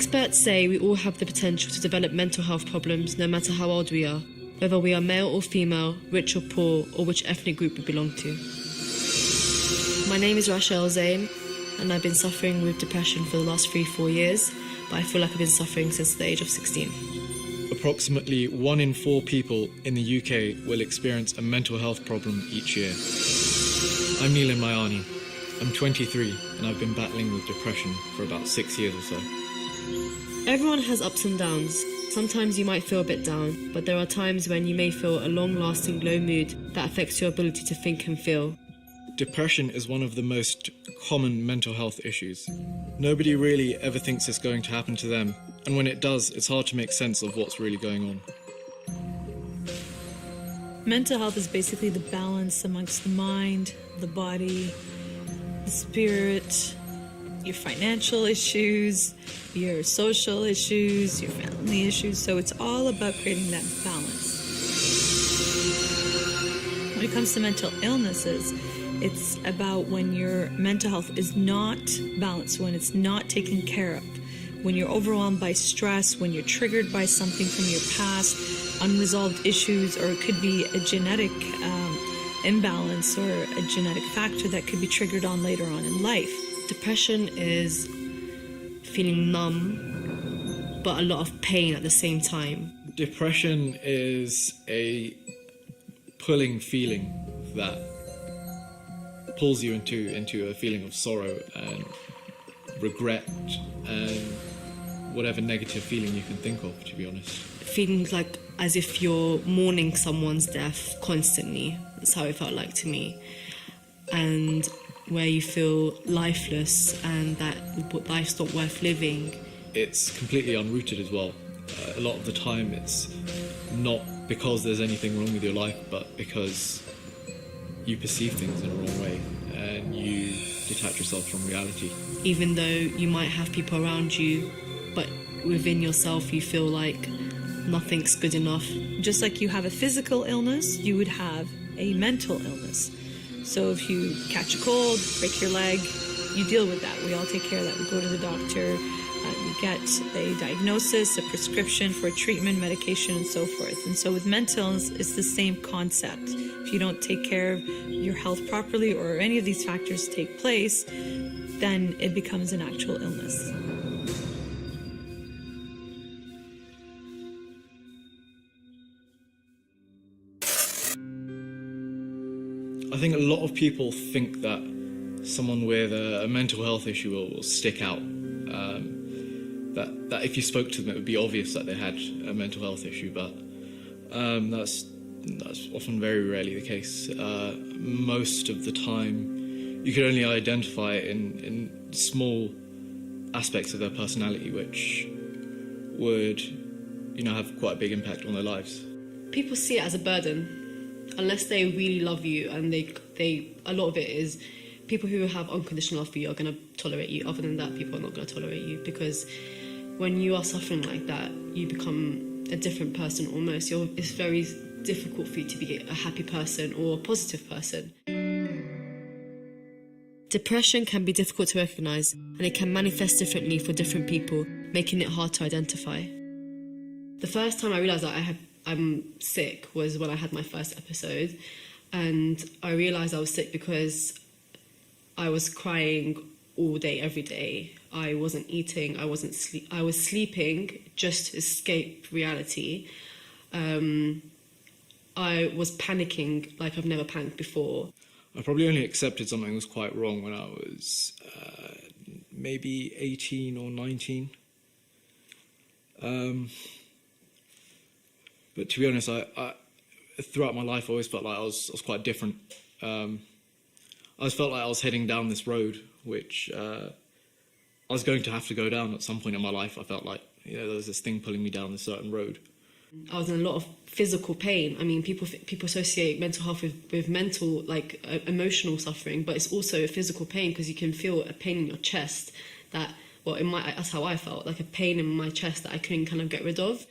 Experts say we all have the potential to develop mental health problems no matter how old we are, whether we are male or female, rich or poor, or which ethnic group we belong to. My name is Rachel Zain, and I've been suffering with depression for the last 3-4 years, but I feel like I've been suffering since the age of 16. Approximately 1 in 4 people in the UK will experience a mental health problem each year. I'm Neelan Mayani. I'm 23 and I've been battling with depression for about 6 years or so. Everyone has ups and downs. Sometimes you might feel a bit down, but there are times when you may feel a long-lasting low mood that affects your ability to think and feel. Depression is one of the most common mental health issues. Nobody really ever thinks it's going to happen to them, and when it does, it's hard to make sense of what's really going on. Mental health is basically the balance amongst the mind, the body, the spirit, your financial issues, your social issues, your family issues. So it's all about creating that balance. When it comes to mental illnesses, it's about when your mental health is not balanced, when it's not taken care of, when you're overwhelmed by stress, when you're triggered by something from your past, unresolved issues, or it could be a genetic imbalance or a genetic factor that could be triggered on later on in life. Depression is feeling numb, but a lot of pain at the same time. Depression is a pulling feeling that pulls you into a feeling of sorrow and regret and whatever negative feeling you can think of, to be honest. Feeling like as if you're mourning someone's death constantly. That's how it felt like to me. And where you feel lifeless and that life's not worth living. It's completely unrooted as well. A lot of the time it's not because there's anything wrong with your life, but because you perceive things in a wrong way and you detach yourself from reality. Even though you might have people around you, but within yourself you feel like nothing's good enough. Just like you have a physical illness, you would have a mental illness. So if you catch a cold, break your leg, you deal with that. We all take care of that. We go to the doctor, you get a diagnosis, a prescription for a treatment, medication, and so forth. And so with mental illness, it's the same concept. If you don't take care of your health properly or any of these factors take place, then it becomes an actual illness. I think a lot of people think that someone with a mental health issue will stick out. That if you spoke to them, it would be obvious that they had a mental health issue, but that's often very rarely the case. Most of the time, you can only identify it in small aspects of their personality, which would, have quite a big impact on their lives. People see it as a burden, unless they really love you, and they a lot of it is people who have unconditional love for you are going to tolerate you. Other than that, people are not going to tolerate you, because when you are suffering like that, you become a different person almost. It's very difficult for you to be a happy person or a positive person. Depression can be difficult to recognise, and it can manifest differently for different people, making it hard to identify. The first time I realised that I'm sick was when I had my first episode, and I realised I was sick because I was crying all day, every day. I wasn't eating, I was sleeping just to escape reality. I was panicking like I've never panicked before. I probably only accepted something was quite wrong when I was maybe 18 or 19. But to be honest, I throughout my life I always felt like I was quite different. I always felt like I was heading down this road, which I was going to have to go down at some point in my life. I felt like there was this thing pulling me down this certain road. I was in a lot of physical pain. I mean, people associate mental health with mental, emotional suffering, but it's also a physical pain, because you can feel a pain in your chest that, that's how I felt, like a pain in my chest that I couldn't kind of get rid of.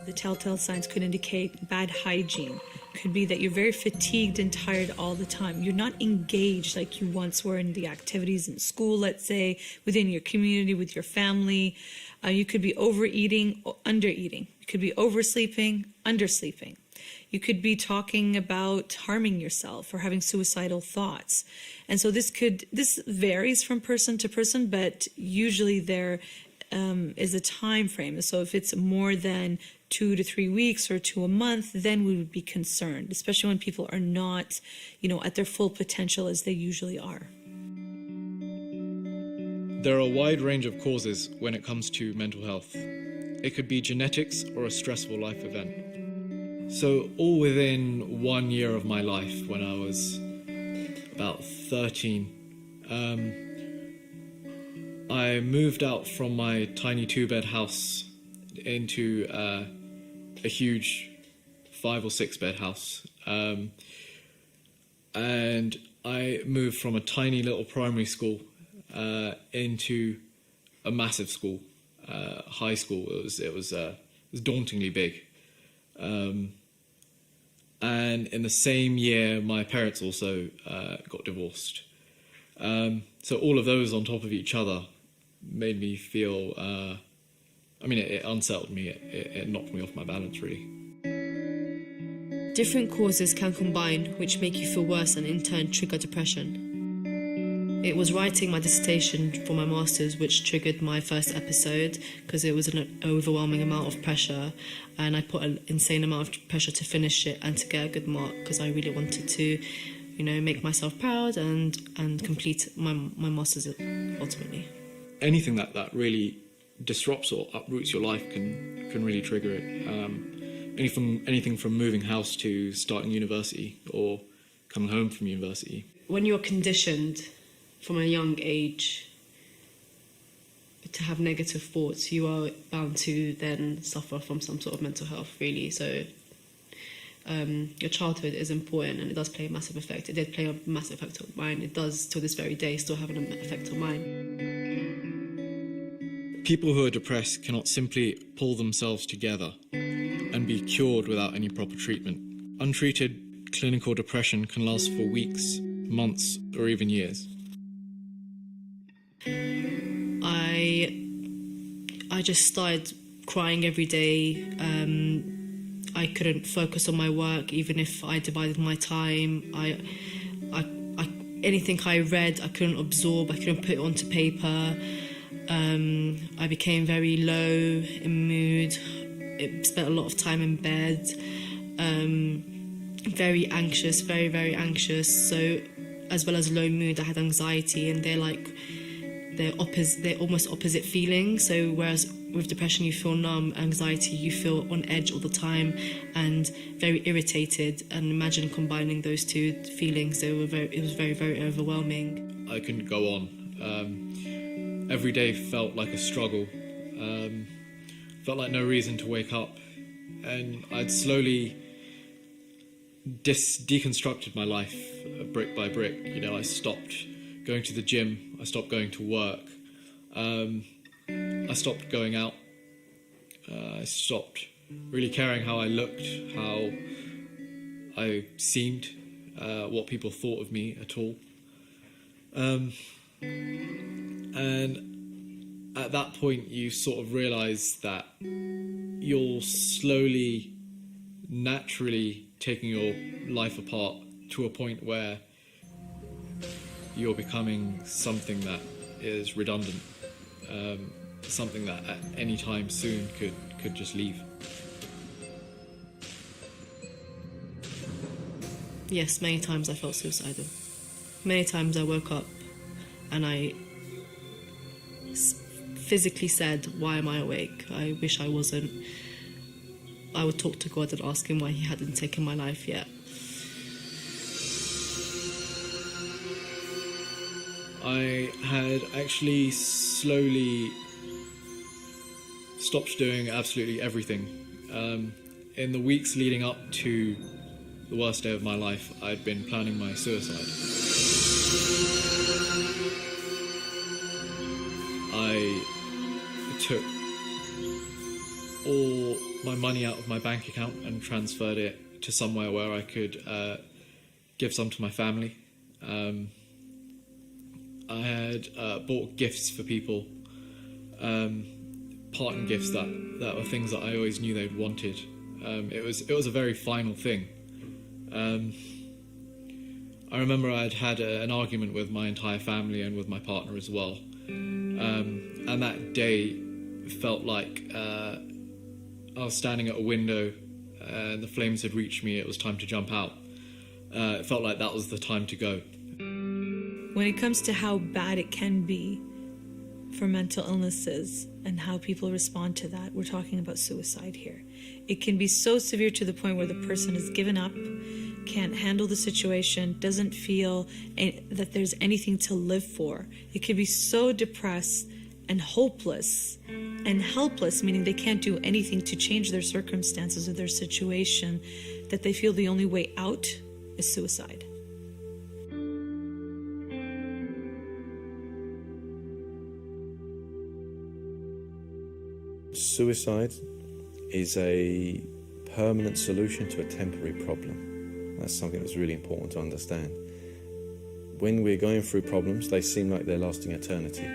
The telltale signs could indicate bad hygiene, could be that you're very fatigued and tired all the time. You're not engaged like you once were in the activities in school, let's say, within your community, with your family. You could be overeating or undereating. You could be oversleeping, undersleeping. You could be talking about harming yourself or having suicidal thoughts. And so this varies from person to person, but usually there is a time frame. So if it's more than 2 to 3 weeks or to a month, then we would be concerned, especially when people are not, at their full potential as they usually are. There are a wide range of causes when it comes to mental health. It could be genetics or a stressful life event. So all within 1 year of my life, when I was about 13, I moved out from my tiny 2-bed house into a huge 5 or 6 bed house. And I moved from a tiny little primary school into a massive school, high school. It was dauntingly big. And in the same year, my parents also got divorced. So all of those on top of each other made me feel, it unsettled me. It knocked me off my balance, really. Different causes can combine, which make you feel worse and in turn trigger depression. It was writing my dissertation for my master's which triggered my first episode, because it was an overwhelming amount of pressure, and I put an insane amount of pressure to finish it and to get a good mark, because I really wanted to, make myself proud and complete my master's ultimately. Anything that really disrupts or uproots your life can really trigger it. Anything from moving house to starting university or coming home from university. When you're conditioned from a young age to have negative thoughts, you are bound to then suffer from some sort of mental health, really. So your childhood is important, and it does play a massive effect. It did play a massive effect on mine. It does, till this very day, still have an effect on mine. People who are depressed cannot simply pull themselves together and be cured without any proper treatment. Untreated clinical depression can last for weeks, months, or even years. I just started crying every day. I couldn't focus on my work, even if I divided my time. Anything I read, I couldn't absorb. I couldn't put it onto paper. I became very low in mood. I spent a lot of time in bed. Very anxious, very, very anxious. So, as well as low mood, I had anxiety, and they're almost opposite feelings. So whereas with depression you feel numb, anxiety you feel on edge all the time and very irritated. And imagine combining those two feelings. It was very, very overwhelming. I couldn't go on. Every day felt like a struggle. Felt like no reason to wake up, and I'd slowly deconstructed my life brick by brick. I stopped going to the gym, I stopped going to work, I stopped going out, I stopped really caring how I looked, how I seemed, what people thought of me at all. And at that point you sort of realise that you're slowly, naturally taking your life apart to a point where you're becoming something that is redundant, something that at any time soon could just leave. Yes, many times I felt suicidal. Many times I woke up and I physically said, why am I awake? I wish I wasn't. I would talk to God and ask him why he hadn't taken my life yet. I had actually slowly stopped doing absolutely everything. In the weeks leading up to the worst day of my life, I'd been planning my suicide. I took all my money out of my bank account and transferred it to somewhere where I could give some to my family. I had bought gifts for people, parting gifts that were things that I always knew they'd wanted. It was a very final thing. I remember I'd had an argument with my entire family and with my partner as well, and that day felt like I was standing at a window and the flames had reached me. It was time to jump out. It felt like that was the time to go. When it comes to how bad it can be for mental illnesses and how people respond to that, we're talking about suicide here. It can be so severe to the point where the person has given up, can't handle the situation, doesn't feel that there's anything to live for. It can be so depressed and hopeless and helpless, meaning they can't do anything to change their circumstances or their situation, that they feel the only way out is suicide. Suicide is a permanent solution to a temporary problem. That's something that's really important to understand. When we're going through problems, they seem like they're lasting eternity.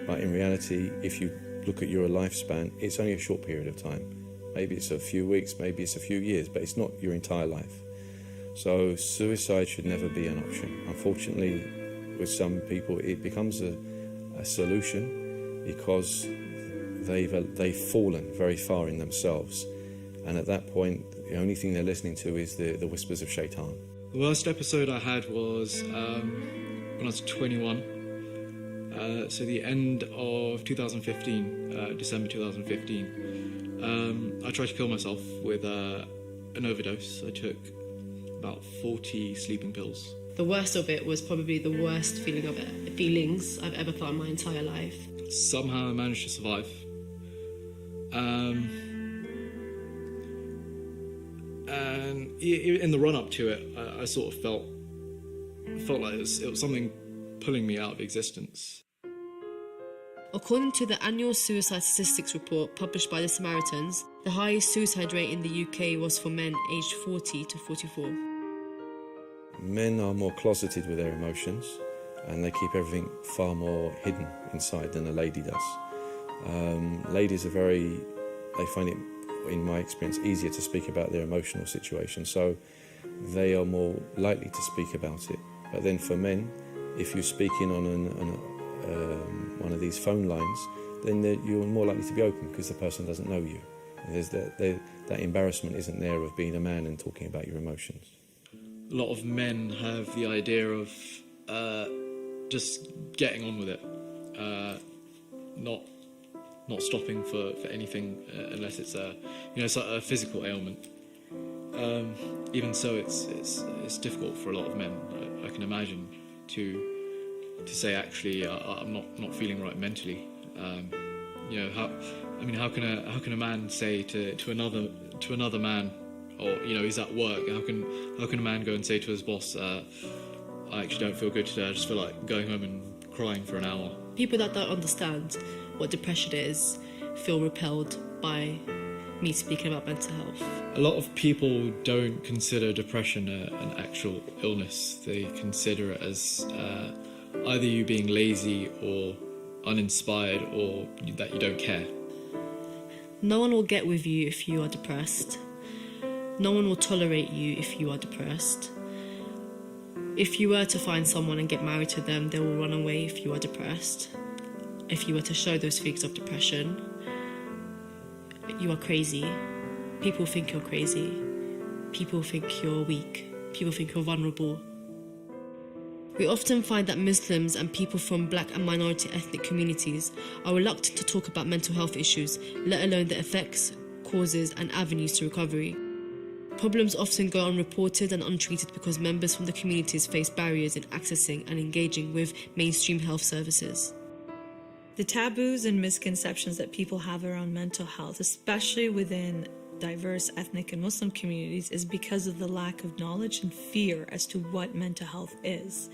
But in reality, if you look at your lifespan, it's only a short period of time. Maybe it's a few weeks, maybe it's a few years, but it's not your entire life. So suicide should never be an option. Unfortunately, with some people, it becomes a solution because they've fallen very far in themselves, and at that point the only thing they're listening to is the whispers of shaitan. The worst episode I had was when I was 21, so the end of 2015, December 2015. I tried to kill myself with an overdose. I took about 40 sleeping pills. The worst of it was probably the worst feelings I've ever felt in my entire life. Somehow I managed to survive. And in the run-up to it, I sort of felt like it was something pulling me out of existence. According to the annual suicide statistics report published by the Samaritans, the highest suicide rate in the UK was for men aged 40 to 44. Men are more closeted with their emotions, and they keep everything far more hidden inside than a lady does. Ladies they find it, in my experience, easier to speak about their emotional situation, so they are more likely to speak about it. But then for men, if you're speaking on one of these phone lines, then you're more likely to be open because the person doesn't know you. There's that embarrassment isn't there of being a man and talking about your emotions. A lot of men have the idea of just getting on with it, not stopping for anything unless it's a physical ailment. Even so, it's difficult for a lot of men. I can imagine to say actually I'm not feeling right mentally. How can a man say to another man, or he's at work, how can a man go and say to his boss, I actually don't feel good today, I just feel like going home and crying for an hour. People that don't understand what depression is feel repelled by me speaking about mental health. A lot of people don't consider depression an actual illness. They consider it as either you being lazy or uninspired, or that you don't care. No one will get with you if you are depressed. No one will tolerate you if you are depressed. If you were to find someone and get married to them, they will run away if you are depressed. If you were to show those feelings of depression, you are crazy. People think you're crazy. People think you're weak. People think you're vulnerable. We often find that Muslims and people from black and minority ethnic communities are reluctant to talk about mental health issues, let alone the effects, causes and avenues to recovery. Problems often go unreported and untreated because members from the communities face barriers in accessing and engaging with mainstream health services. The taboos and misconceptions that people have around mental health, especially within diverse ethnic and Muslim communities, is because of the lack of knowledge and fear as to what mental health is.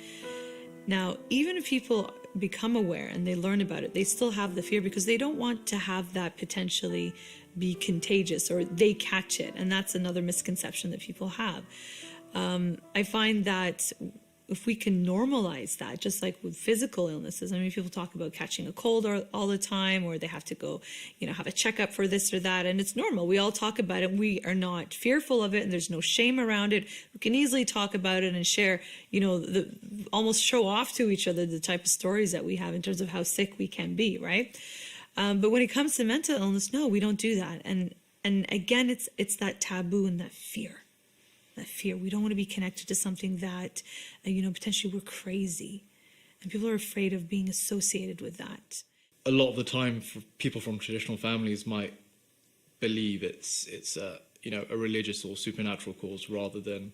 Now, even if people become aware and they learn about it, they still have the fear because they don't want to have that potentially be contagious or they catch it. And that's another misconception that people have. I find that if we can normalize that, just like with physical illnesses, I mean, people talk about catching a cold all the time, or they have to go, have a checkup for this or that, and it's normal. We all talk about it. We are not fearful of it, and there's no shame around it. We can easily talk about it and share, almost show off to each other the type of stories that we have in terms of how sick we can be, right? But when it comes to mental illness, no, we don't do that. And again, it's that taboo and that fear. That fear. We don't want to be connected to something that, potentially we're crazy. And people are afraid of being associated with that. A lot of the time, for people from traditional families might believe it's a religious or supernatural cause rather than,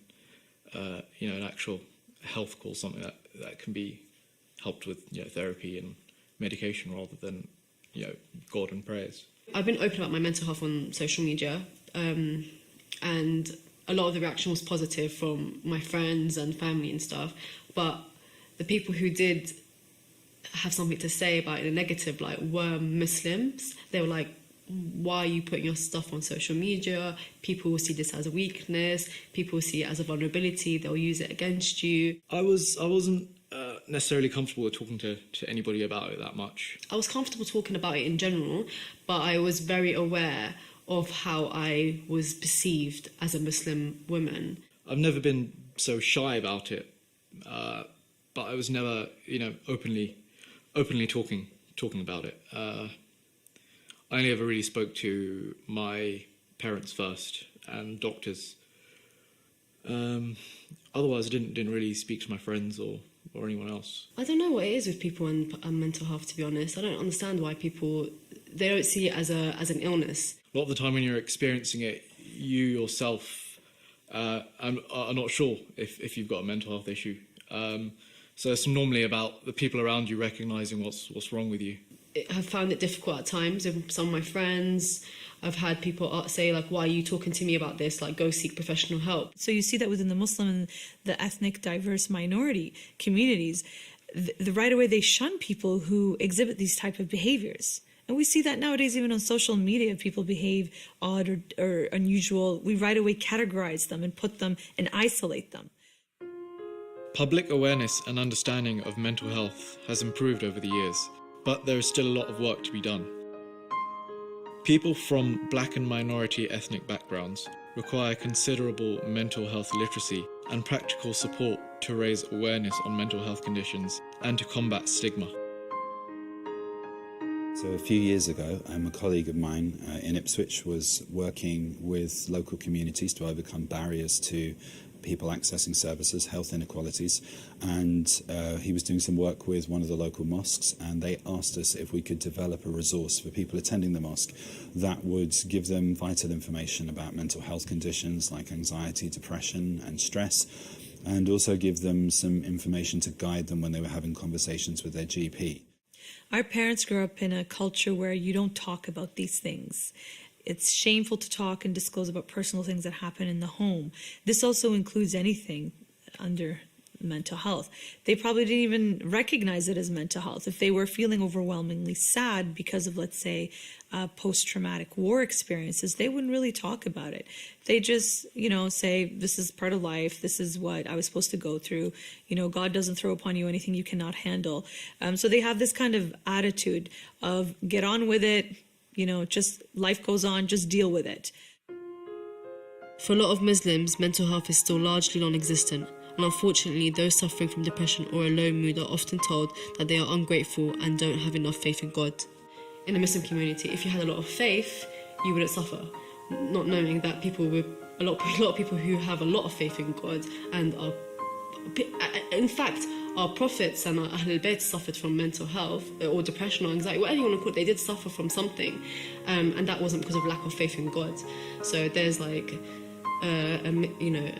an actual health cause, something that can be helped with, therapy and medication rather than, God and prayers. I've been open about my mental health on social media, and a lot of the reaction was positive from my friends and family and stuff, but the people who did have something to say about it in a negative light were Muslims. They were like, why are you putting your stuff on social media? People will see this as a weakness. People will see it as a vulnerability. They'll use it against you. I wasn't necessarily comfortable with talking to anybody about it that much. I was comfortable talking about it in general, but I was very aware of how I was perceived as a Muslim woman. I've never been so shy about it, but I was never, openly talking about it. I only ever really spoke to my parents first and doctors. Otherwise, I didn't really speak to my friends or anyone else. I don't know what it is with people and mental health, to be honest. I don't understand why they don't see it as an illness. A lot of the time when you're experiencing it, you yourself are not sure if you've got a mental health issue. So it's normally about the people around you recognising what's wrong with you. I've found it difficult at times with some of my friends. I've had people say, like, why are you talking to me about this? Like, go seek professional help. So you see that within the Muslim and the ethnic diverse minority communities, right away they shun people who exhibit these type of behaviors. And we see that nowadays even on social media. If people behave odd or unusual, we right away categorize them and put them and isolate them. Public awareness and understanding of mental health has improved over the years, but there is still a lot of work to be done. People from black and minority ethnic backgrounds require considerable mental health literacy and practical support to raise awareness on mental health conditions and to combat stigma. So a few years ago, a colleague of mine in Ipswich was working with local communities to overcome barriers to people accessing services, health inequalities, and he was doing some work with one of the local mosques, and they asked us if we could develop a resource for people attending the mosque that would give them vital information about mental health conditions like anxiety, depression and stress, and also give them some information to guide them when they were having conversations with their GP. Our parents grew up in a culture where you don't talk about these things. It's shameful to talk and disclose about personal things that happen in the home. This also includes anything under mental health. They probably didn't even recognize it as mental health. If they were feeling overwhelmingly sad because of, let's say, post-traumatic war experiences, they wouldn't really talk about it. They just, say, this is part of life. This is what I was supposed to go through. God doesn't throw upon you anything you cannot handle. So they have this kind of attitude of get on with it. Just life goes on, just deal with it. For a lot of Muslims, mental health is still largely non-existent, and unfortunately those suffering from depression or a low mood are often told that they are ungrateful and don't have enough faith in God. In the Muslim community, if you had a lot of faith, you wouldn't suffer, not knowing that a lot of people who have a lot of faith in God and are, in fact, our prophets and our Ahlul Bayt suffered from mental health or depression or anxiety, whatever you want to call it. They did suffer from something, and that wasn't because of lack of faith in God. So there's like a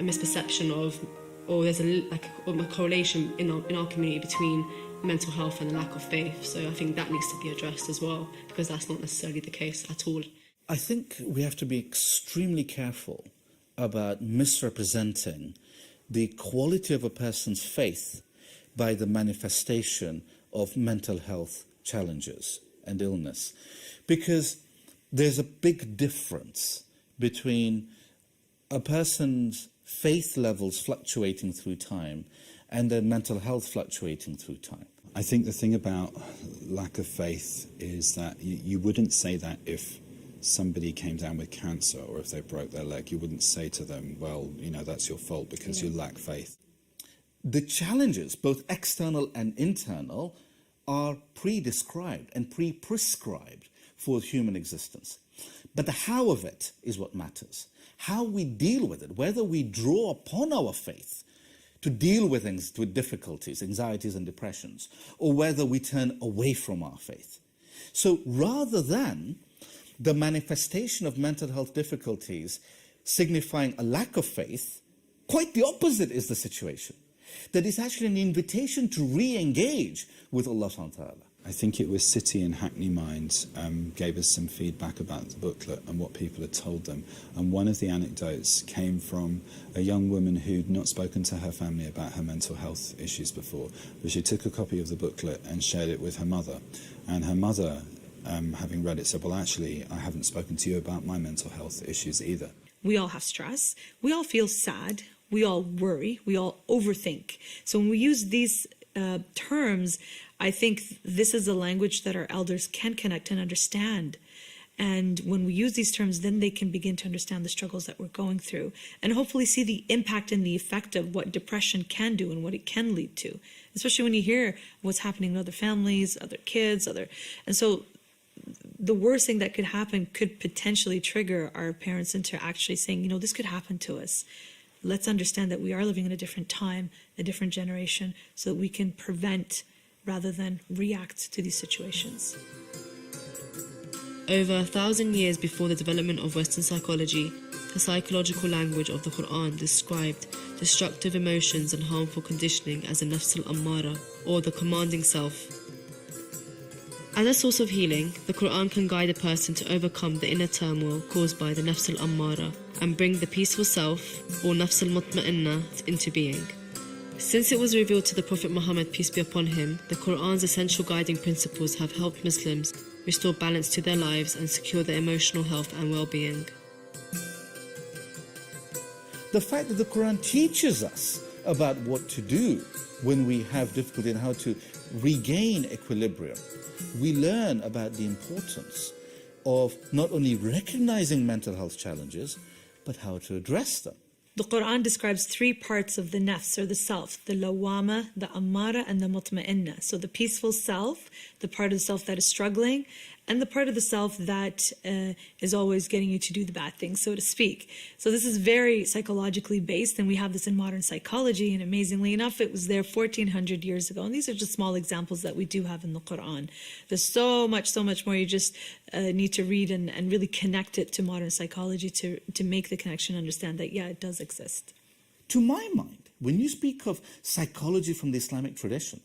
misperception of, or there's a correlation in our community between mental health and the lack of faith. So I think that needs to be addressed as well, because that's not necessarily the case at all. I think we have to be extremely careful about misrepresenting the quality of a person's faith by the manifestation of mental health challenges and illness. Because there's a big difference between a person's faith levels fluctuating through time and their mental health fluctuating through time. I think the thing about lack of faith is that you wouldn't say that if somebody came down with cancer or if they broke their leg. You wouldn't say to them, well, you know, that's your fault because you lack faith. The challenges, both external and internal, are pre-described and pre-prescribed for human existence. But the how of it is what matters. How we deal with it, whether we draw upon our faith to deal with things, with difficulties, anxieties and depressions, or whether we turn away from our faith. So rather than the manifestation of mental health difficulties signifying a lack of faith, quite the opposite is the situation. That is actually an invitation to re-engage with Allah subhanahu wa ta'ala. I think it was City and Hackney Mind gave us some feedback about the booklet and what people had told them. And one of the anecdotes came from a young woman who'd not spoken to her family about her mental health issues before, but she took a copy of the booklet and shared it with her mother. And her mother, having read it, said, well, actually, I haven't spoken to you about my mental health issues either. We all have stress. We all feel sad. We all worry. We all overthink. So when we use these terms, I think this is a language that our elders can connect and understand. And when we use these terms, then they can begin to understand the struggles that we're going through and hopefully see the impact and the effect of what depression can do and what it can lead to, especially when you hear what's happening in other families, other kids, and so the worst thing that could happen could potentially trigger our parents into actually saying, you know, this could happen to us. Let's understand that we are living in a different time, a different generation, so that we can prevent rather than react to these situations. Over 1,000 years before the development of Western psychology, the psychological language of the Quran described destructive emotions and harmful conditioning as a nafs al-ammara, or the commanding self. As a source of healing, the Quran can guide a person to overcome the inner turmoil caused by the nafs al-ammara and bring the peaceful self, or nafs al-mutma'inna, into being. Since it was revealed to the Prophet Muhammad, peace be upon him, the Quran's essential guiding principles have helped Muslims restore balance to their lives and secure their emotional health and well-being. The fact that the Quran teaches us about what to do when we have difficulty and how to regain equilibrium, we learn about the importance of not only recognizing mental health challenges, but how to address them. The Quran describes three parts of the nafs, or the self: the lawama, the ammara, and the mutma'inna. So the peaceful self, the part of the self that is struggling, and the part of the self that is always getting you to do the bad things, so to speak. So this is very psychologically based, and we have this in modern psychology, and amazingly enough, it was there 1,400 years ago. And these are just small examples that we do have in the Quran. There's so much more. You just need to read and really connect it to modern psychology to make the connection, understand that, yeah, it does exist. To my mind, when you speak of psychology from the Islamic tradition,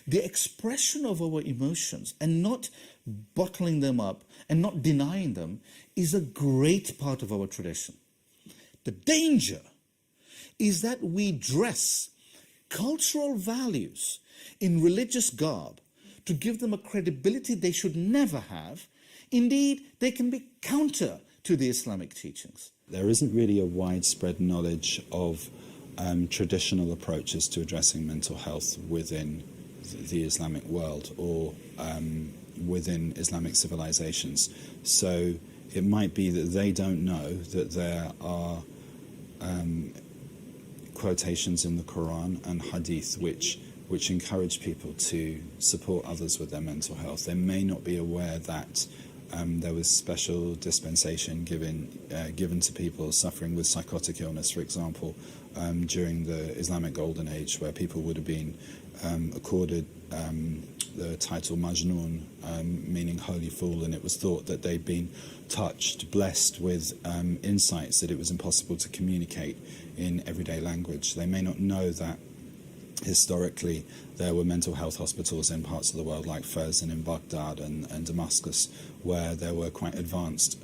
the expression of our emotions and not bottling them up and not denying them is a great part of our tradition. The danger is that we dress cultural values in religious garb to give them a credibility they should never have. Indeed, they can be counter to the Islamic teachings. There isn't really a widespread knowledge of traditional approaches to addressing mental health within the Islamic world or within Islamic civilizations. So it might be that they don't know that there are quotations in the Quran and Hadith which encourage people to support others with their mental health. They may not be aware that there was special dispensation given to people suffering with psychotic illness, for example, during the Islamic Golden Age, where people would have been accorded the title Majnun, meaning holy fool, and it was thought that they'd been touched, blessed with insights that it was impossible to communicate in everyday language. They may not know that historically there were mental health hospitals in parts of the world like Fez and in Baghdad and Damascus, where there were quite advanced,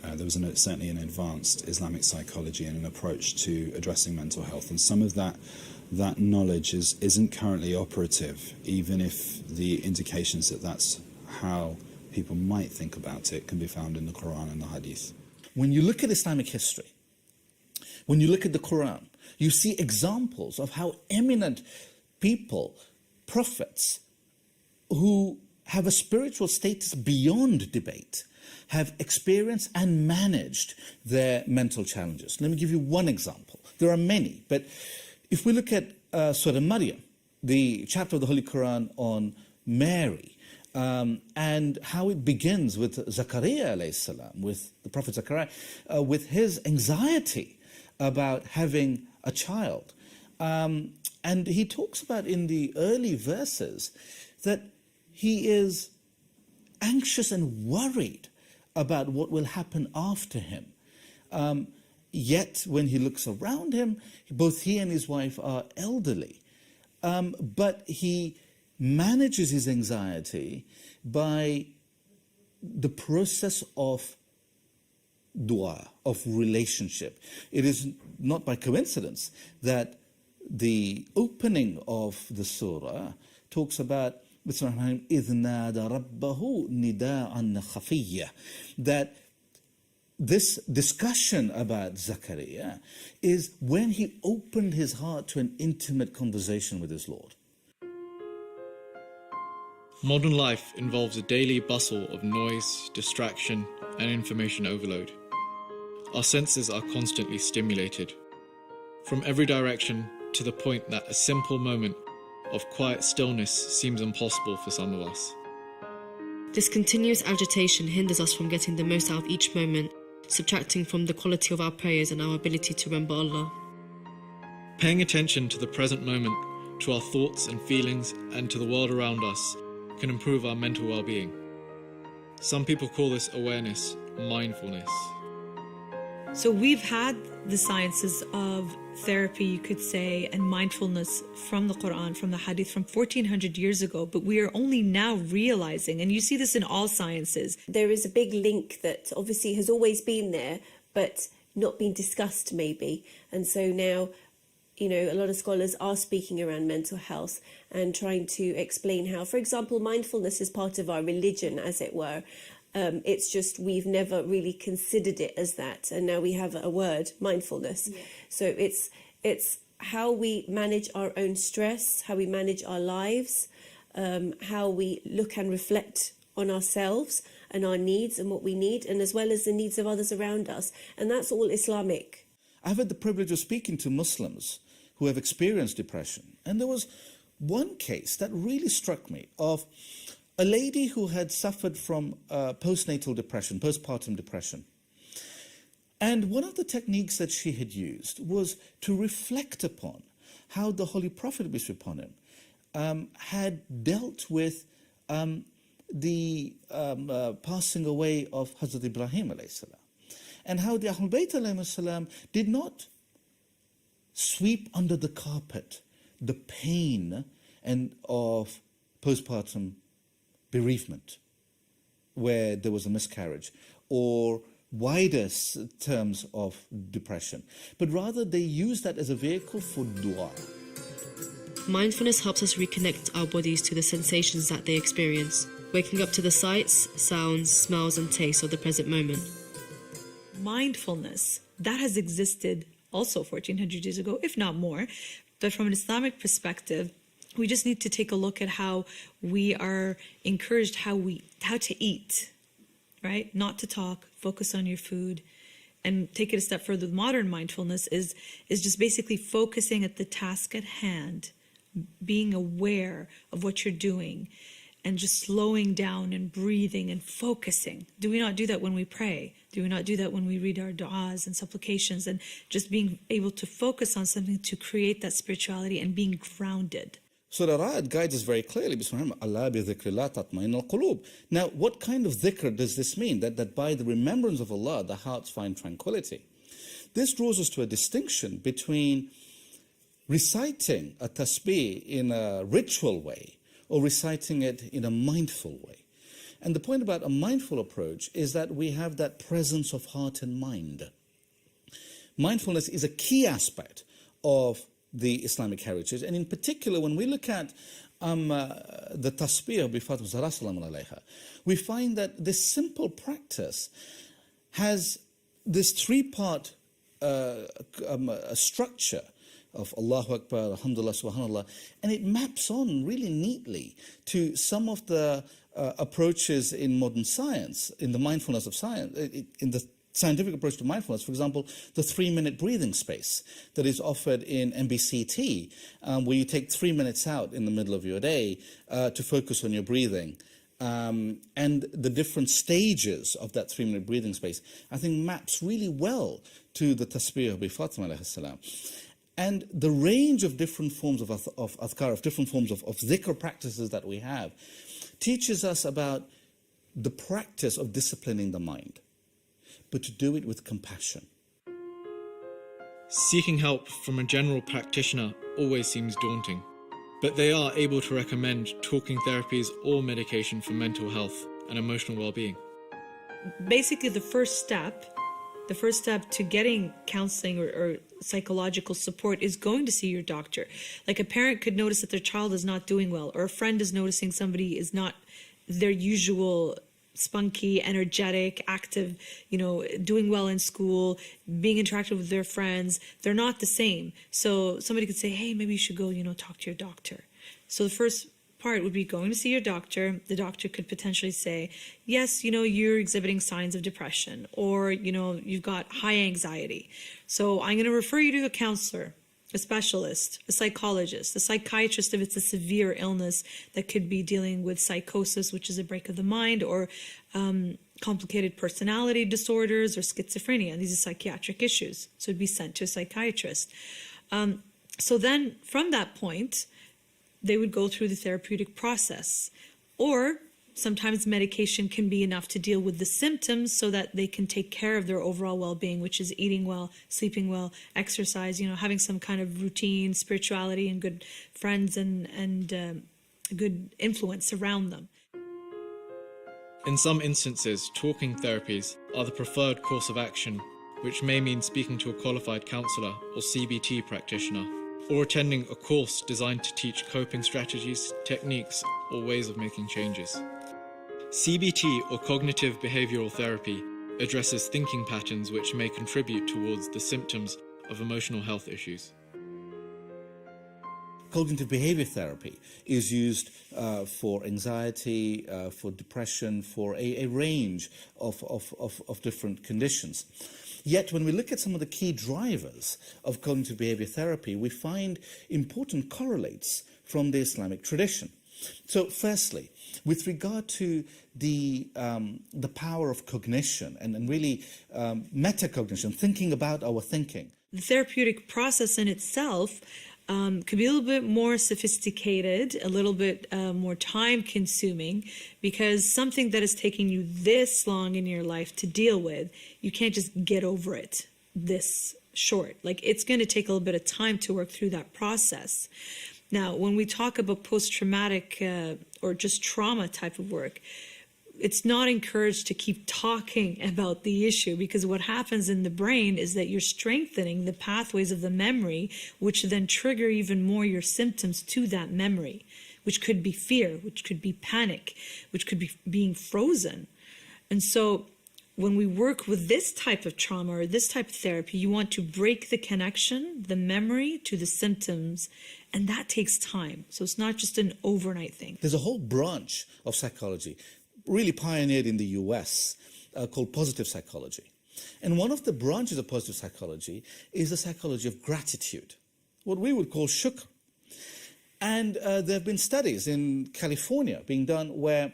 there was certainly an advanced Islamic psychology and an approach to addressing mental health. And some of that knowledge isn't currently operative, even if the indications that that's how people might think about it can be found in the Quran and the Hadith. When you look at Islamic history, when you look at the Quran, you see examples of how eminent people, prophets, who have a spiritual status beyond debate, have experienced and managed their mental challenges. Let me give you one example. There are many, but if we look at Surah Maryam, the chapter of the Holy Quran on Mary, and how it begins with Zakaria alayhi salam, with the Prophet Zakaria, with his anxiety about having a child. And he talks about in the early verses that he is anxious and worried about what will happen after him. Yet when he looks around him, both he and his wife are elderly. But he manages his anxiety by the process of dua, of relationship. It is not by coincidence that the opening of the surah talks about that this discussion about Zakaria is when he opened his heart to an intimate conversation with his Lord. Modern life involves a daily bustle of noise, distraction, and information overload. Our senses are constantly stimulated from every direction, to the point that a simple moment of quiet stillness seems impossible for some of us. This continuous agitation hinders us from getting the most out of each moment, subtracting from the quality of our prayers and our ability to remember Allah. Paying attention to the present moment, to our thoughts and feelings, and to the world around us can improve our mental well-being. Some people call this awareness mindfulness. So we've had the sciences of therapy, you could say, and mindfulness from the Quran, from the Hadith, from 1400 years ago, but we are only now realizing, and you see this in all sciences. There is a big link that obviously has always been there, but not been discussed maybe. And so now, a lot of scholars are speaking around mental health and trying to explain how, for example, mindfulness is part of our religion, as it were. It's just we've never really considered it as that, and now we have a word, mindfulness. Yeah. So it's how we manage our own stress, how we manage our lives, how we look and reflect on ourselves and our needs and what we need, and as well as the needs of others around us. And that's all Islamic. I've had the privilege of speaking to Muslims who have experienced depression, and there was one case that really struck me of a lady who had suffered from postnatal depression, postpartum depression. And one of the techniques that she had used was to reflect upon how the Holy Prophet, peace be upon him, had dealt with the passing away of Hazrat Ibrahim alayhi salam, and how the Ahlul Bayt alayhi salam did not sweep under the carpet the pain and of postpartum bereavement, where there was a miscarriage, or wider terms of depression, but rather they use that as a vehicle for dua. Mindfulness helps us reconnect our bodies to the sensations that they experience, waking up to the sights, sounds, smells, and tastes of the present moment. Mindfulness, that has existed also 1400 years ago, if not more, but from an Islamic perspective, we just need to take a look at how we are encouraged how to eat, right? Not to talk, focus on your food, and take it a step further. Modern mindfulness is just basically focusing at the task at hand, being aware of what you're doing, and just slowing down and breathing and focusing. Do we not do that when we pray? Do we not do that when we read our du'as and supplications, and just being able to focus on something to create that spirituality and being grounded? So the Ra'ad guides us very clearly, Allah bi dhikrillah tatma'in al-qulub. Now, what kind of dhikr does this mean? That by the remembrance of Allah, the hearts find tranquility. This draws us to a distinction between reciting a tasbih in a ritual way or reciting it in a mindful way. And the point about a mindful approach is that we have that presence of heart and mind. Mindfulness is a key aspect of the Islamic heritage. And in particular, when we look at the tasbih bi Fatima Zahra salamun alayha, we find that this simple practice has this three-part structure of Allahu Akbar, Alhamdulillah, Subhanallah, and it maps on really neatly to some of the approaches in modern science, in the mindfulness of science, in the scientific approach to mindfulness. For example, the 3-minute breathing space that is offered in MBCT, where you take 3 minutes out in the middle of your day to focus on your breathing. And the different stages of that 3-minute breathing space, I think, maps really well to the tasbih of Fatima alayhi salam. And the range of different forms of adhkar, of different forms of dhikr practices that we have, teaches us about the practice of disciplining the mind, but to do it with compassion. Seeking help from a general practitioner always seems daunting, but they are able to recommend talking therapies or medication for mental health and emotional well-being. Basically, the first step to getting counseling or psychological support is going to see your doctor. Like, a parent could notice that their child is not doing well, or a friend is noticing somebody is not their usual spunky, energetic, active, doing well in school, being interactive with their friends. They're not the same. So somebody could say, hey, maybe you should go, talk to your doctor. So the first part would be going to see your doctor. The doctor could potentially say, yes, you're exhibiting signs of depression, or, you've got high anxiety. So I'm going to refer you to a counselor, a specialist, a psychologist, a psychiatrist if it's a severe illness that could be dealing with psychosis, which is a break of the mind, or complicated personality disorders, or schizophrenia. These are psychiatric issues. So it'd be sent to a psychiatrist. So then from that point, they would go through the therapeutic process. Or sometimes medication can be enough to deal with the symptoms so that they can take care of their overall well-being, which is eating well, sleeping well, exercise, having some kind of routine, spirituality, and good friends and good influence around them. In some instances, talking therapies are the preferred course of action, which may mean speaking to a qualified counsellor or CBT practitioner, or attending a course designed to teach coping strategies, techniques, or ways of making changes. CBT, or cognitive behavioural therapy, addresses thinking patterns which may contribute towards the symptoms of emotional health issues. Cognitive behavior therapy is used for anxiety, for depression, for a range of different conditions. Yet when we look at some of the key drivers of cognitive behavior therapy, we find important correlates from the Islamic tradition. So firstly, with regard to the power of cognition and really metacognition, thinking about our thinking. The therapeutic process in itself could be a little bit more sophisticated, a little bit more time-consuming, because something that is taking you this long in your life to deal with, you can't just get over it this short. Like, it's going to take a little bit of time to work through that process. Now, when we talk about post-traumatic or just trauma type of work, it's not encouraged to keep talking about the issue, because what happens in the brain is that you're strengthening the pathways of the memory, which then trigger even more your symptoms to that memory, which could be fear, which could be panic, which could be being frozen. And so when we work with this type of trauma or this type of therapy, you want to break the connection, the memory to the symptoms, and that takes time. So it's not just an overnight thing. There's a whole branch of psychology, really pioneered in the US, called positive psychology. And one of the branches of positive psychology is the psychology of gratitude, what we would call shukr. And there have been studies in California being done where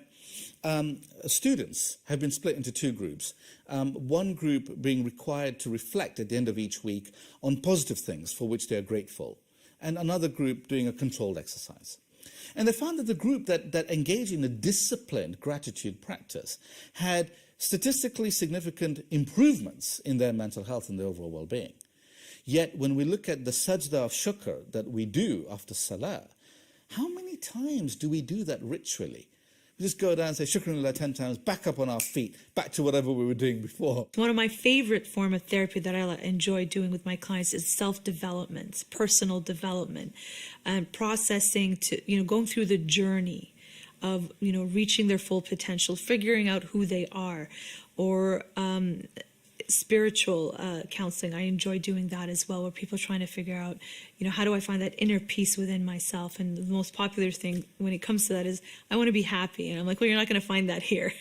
students have been split into two groups. One group being required to reflect at the end of each week on positive things for which they are grateful, and another group doing a controlled exercise. And they found that the group that engaged in a disciplined gratitude practice had statistically significant improvements in their mental health and their overall well-being. Yet when we look at the sajda of shukr that we do after salah, how many times do we do that ritually? We just go down and say shukranullah 10 times, back up on our feet, back to whatever we were doing before. One of my favorite form of therapy that I enjoy doing with my clients is self-development, personal development, and processing to, going through the journey of, reaching their full potential, figuring out who they are, or spiritual counseling. I enjoy doing that as well, where people are trying to figure out, how do I find that inner peace within myself? And the most popular thing when it comes to that is, I want to be happy. And I'm like, well, you're not going to find that here.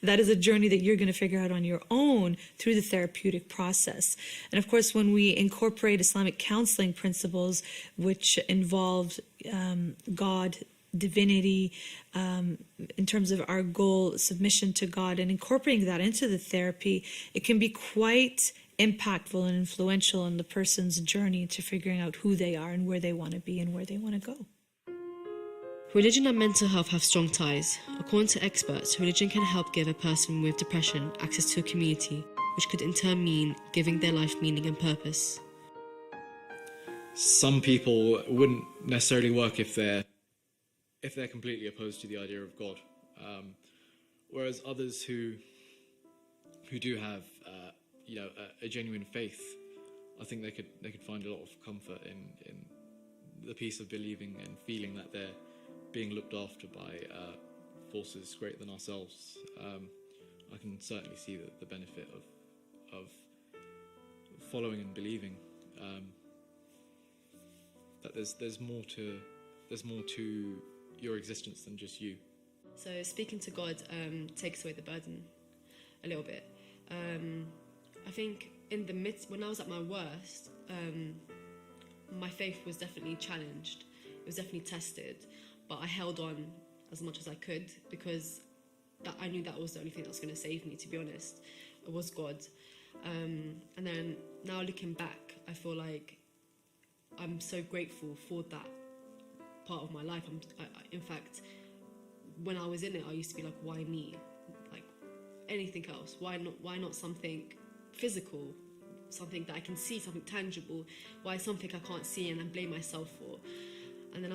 That is a journey that you're going to figure out on your own through the therapeutic process. And of course, when we incorporate Islamic counseling principles, which involve God, divinity, in terms of our goal, submission to God, and incorporating that into the therapy, it can be quite impactful and influential in the person's journey into figuring out who they are and where they want to be and where they want to go. Religion and mental health have strong ties. According to experts, religion can help give a person with depression access to a community, which could in turn mean giving their life meaning and purpose. Some people wouldn't necessarily work if they're completely opposed to the idea of God, whereas others who do have a genuine faith, I think they could find a lot of comfort in the peace of believing and feeling that they're being looked after by forces greater than ourselves. I can certainly see the benefit of following and believing that there's more to your existence than just you. So speaking to God takes away the burden a little bit. I think in the midst, when I was at my worst, my faith was definitely challenged. It was definitely tested, but I held on as much as I could because I knew that was the only thing that was going to save me, to be honest. It was God. And then now looking back, I feel like I'm so grateful for that part of my life. In fact, when I was in it, I used to be like, why me? Like anything else? Why not something physical, something that I can see, something tangible? Why something I can't see and I blame myself for? And then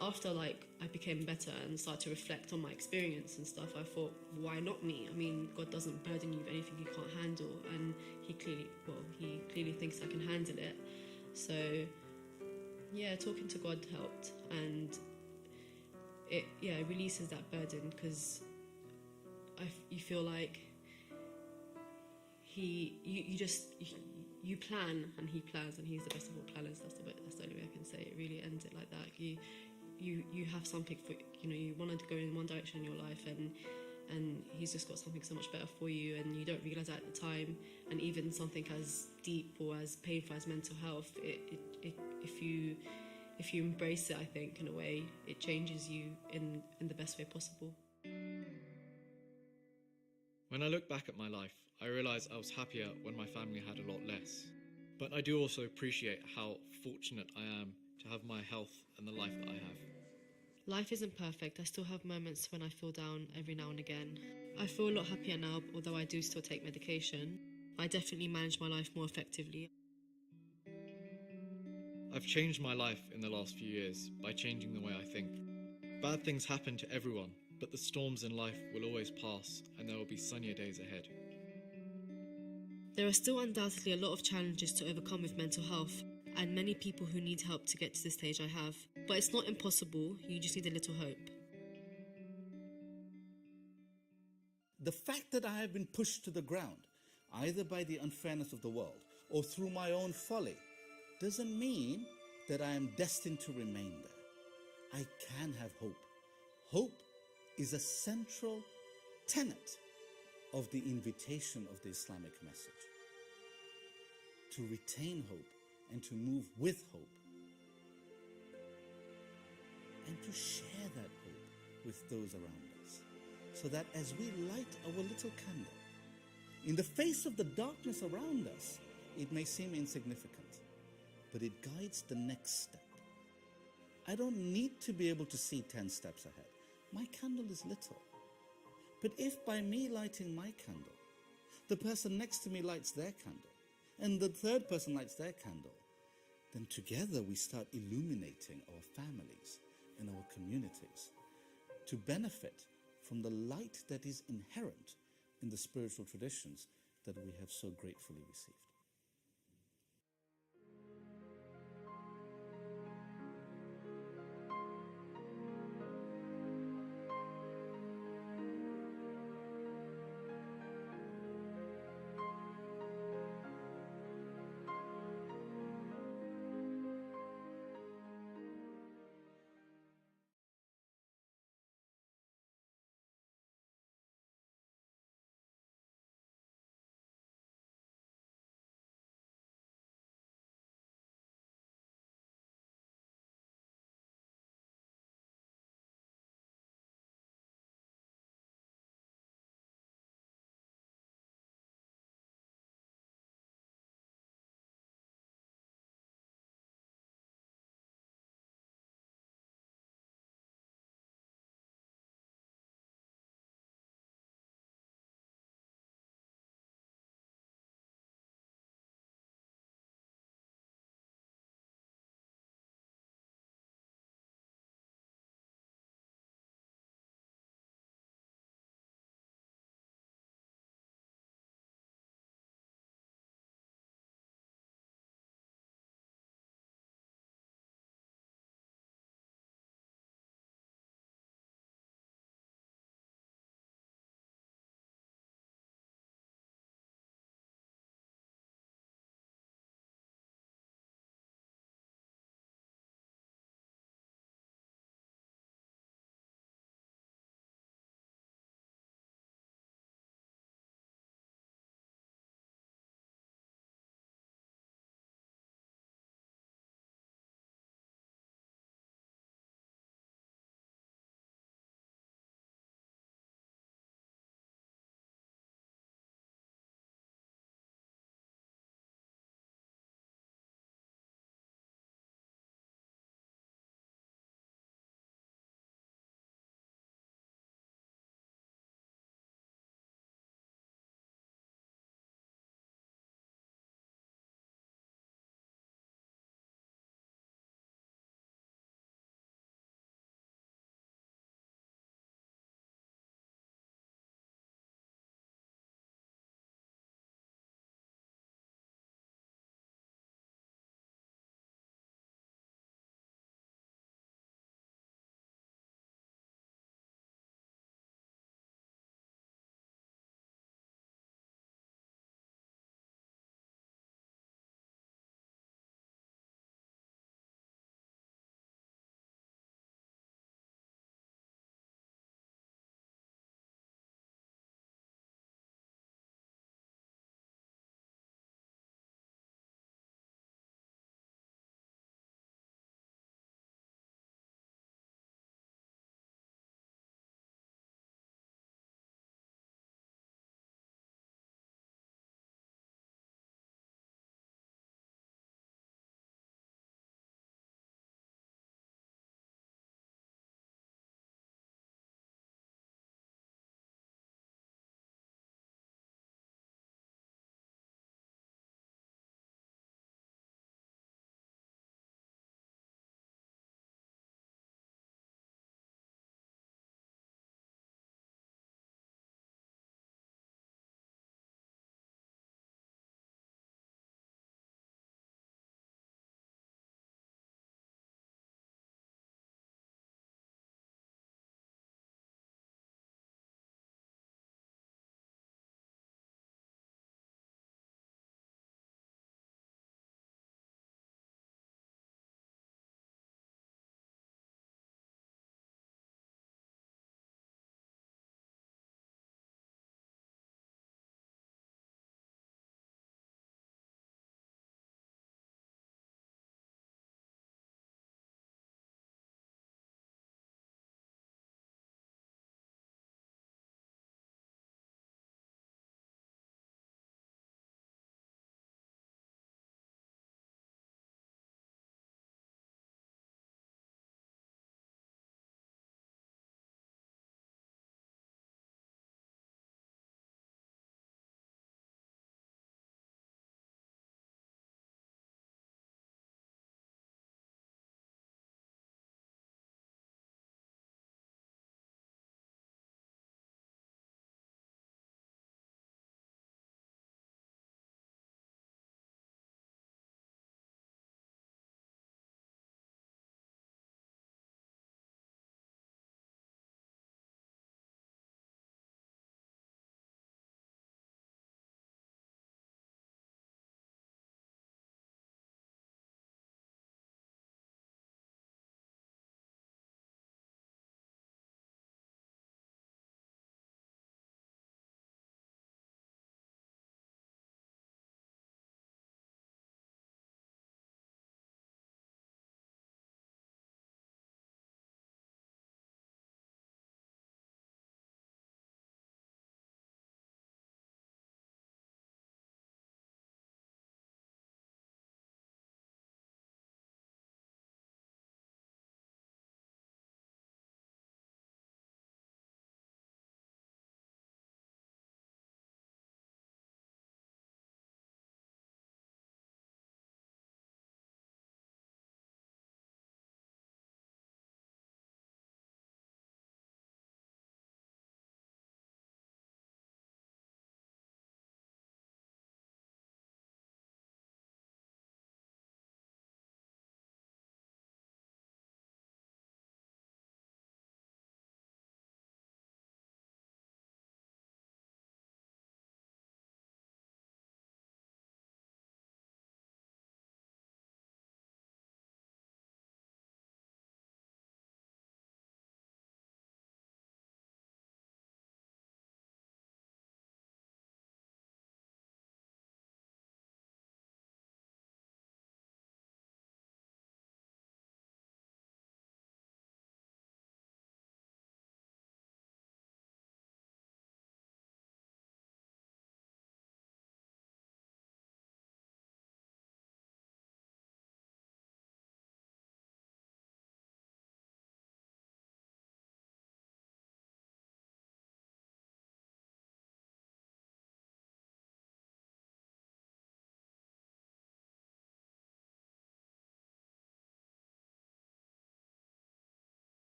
after I became better and started to reflect on my experience and stuff, I thought, why not me? I mean, God doesn't burden you with anything you can't handle, and he clearly thinks I can handle it. So yeah, talking to God helped, and it releases that burden, because you feel like you plan and he plans, and he's the best of all planners. That's the only way I can say it. Really ends it like that. You have something for, you wanted to go in one direction in your life, and he's just got something so much better for you, and you don't realise that at the time. And even something as deep or as painful as mental health, if you embrace it, I think in a way, it changes you in the best way possible. When I look back at my life, I realise I was happier when my family had a lot less. But I do also appreciate how fortunate I am to have my health and the life that I have. Life isn't perfect. I still have moments when I feel down every now and again. I feel a lot happier now, although I do still take medication. I definitely manage my life more effectively. I've changed my life in the last few years by changing the way I think. Bad things happen to everyone, but the storms in life will always pass, and there will be sunnier days ahead. There are still undoubtedly a lot of challenges to overcome with mental health, and many people who need help to get to the stage I have. But it's not impossible, you just need a little hope. The fact that I have been pushed to the ground, either by the unfairness of the world or through my own folly, doesn't mean that I am destined to remain there. I can have hope. Hope is a central tenet of the invitation of the Islamic message. To retain hope and to move with hope, and to share that hope with those around us, so that as we light our little candle, in the face of the darkness around us, it may seem insignificant, but it guides the next step. I don't need to be able to see 10 steps ahead. My candle is little. But if by me lighting my candle, the person next to me lights their candle, and the third person lights their candle, then together we start illuminating our families and our communities to benefit from the light that is inherent in the spiritual traditions that we have so gratefully received.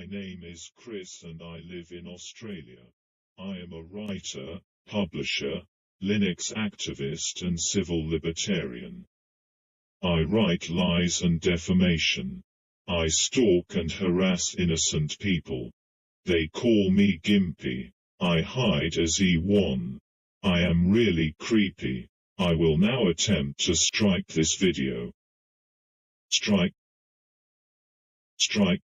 My name is Chris and I live in Australia. I am a writer, publisher, Linux activist and civil libertarian. I write lies and defamation. I stalk and harass innocent people. They call me Gimpy. I hide as E1. I am really creepy. I will now attempt to strike this video. Strike. Strike.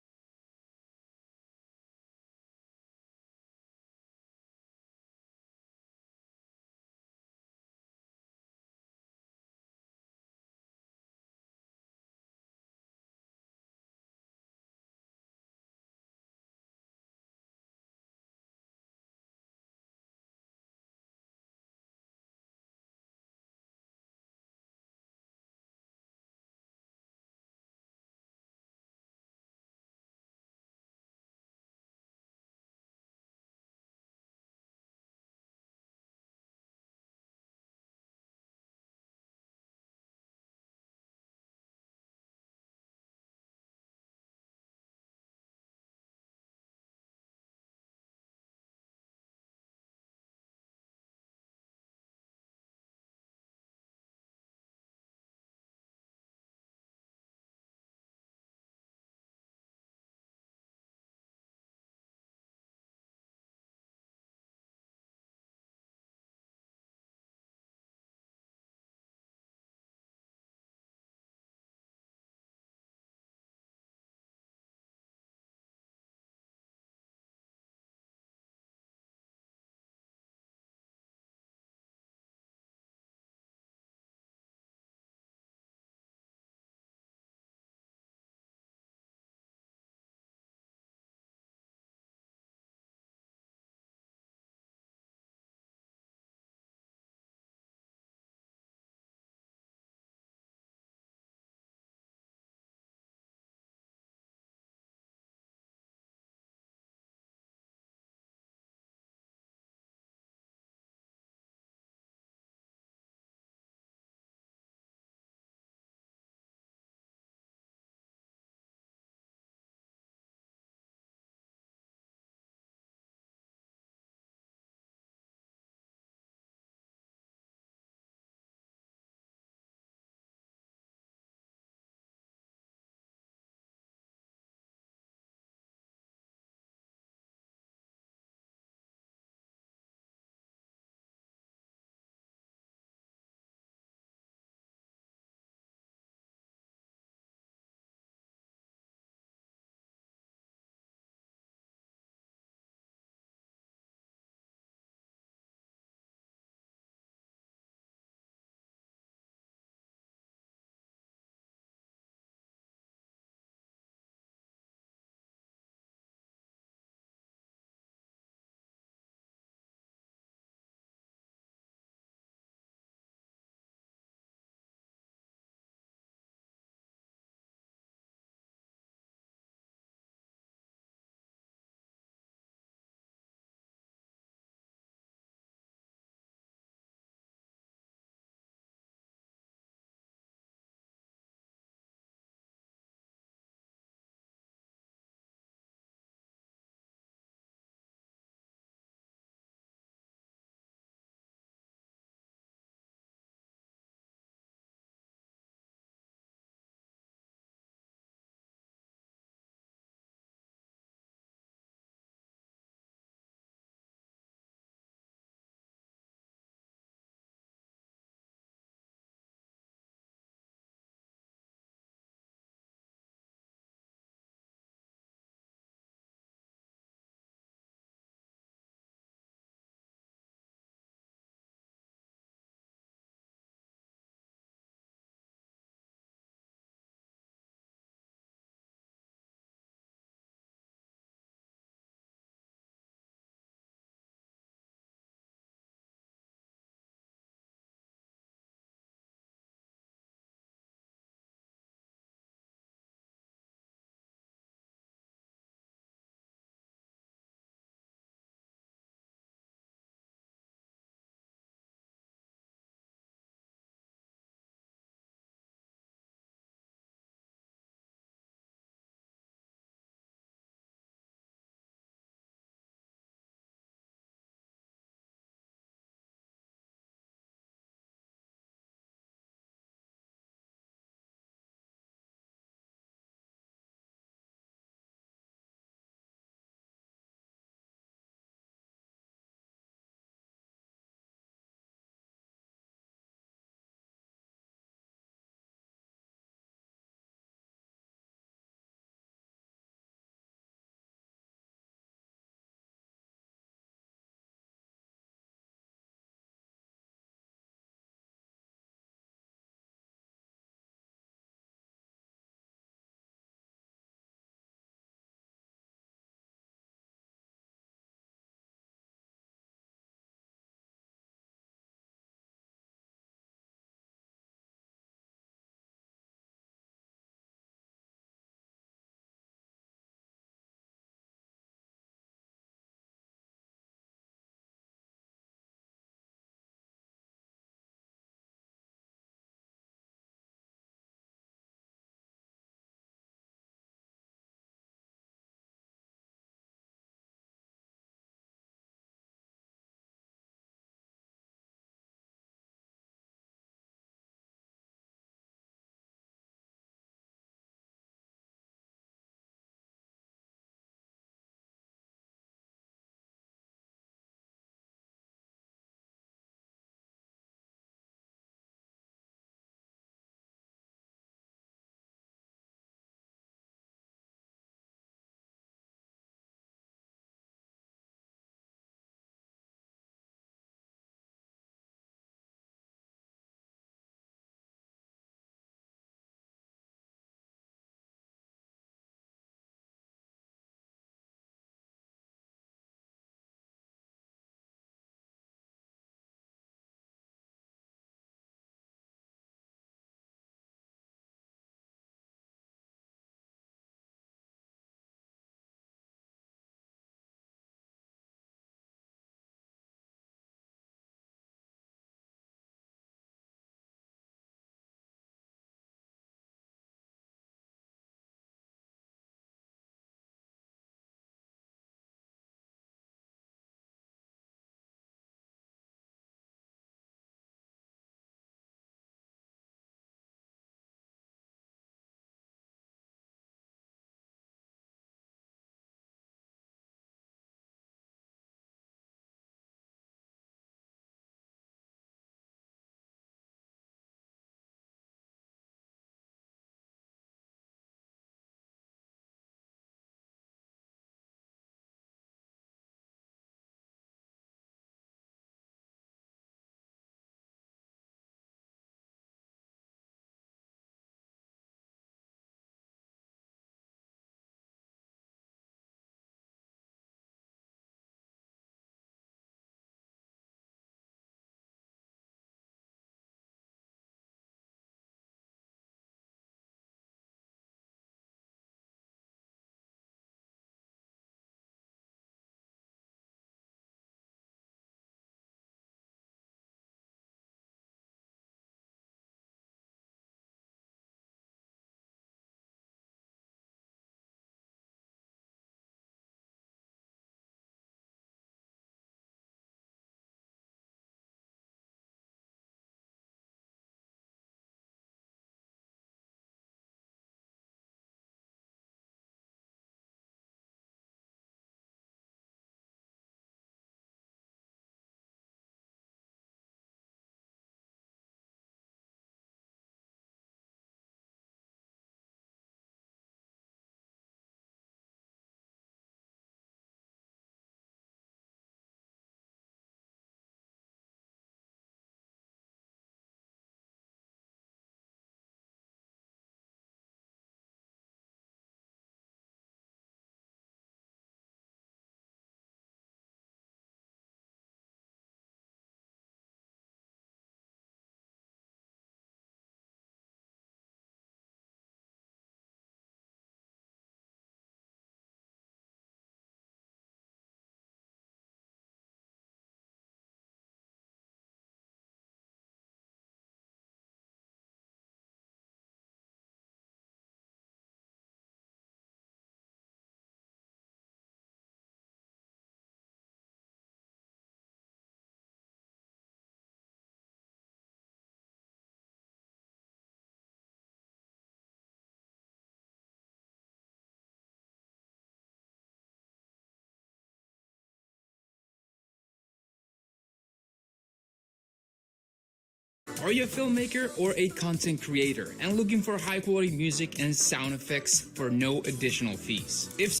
Are you a filmmaker or a content creator and looking for high quality music and sound effects for no additional fees? If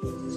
you.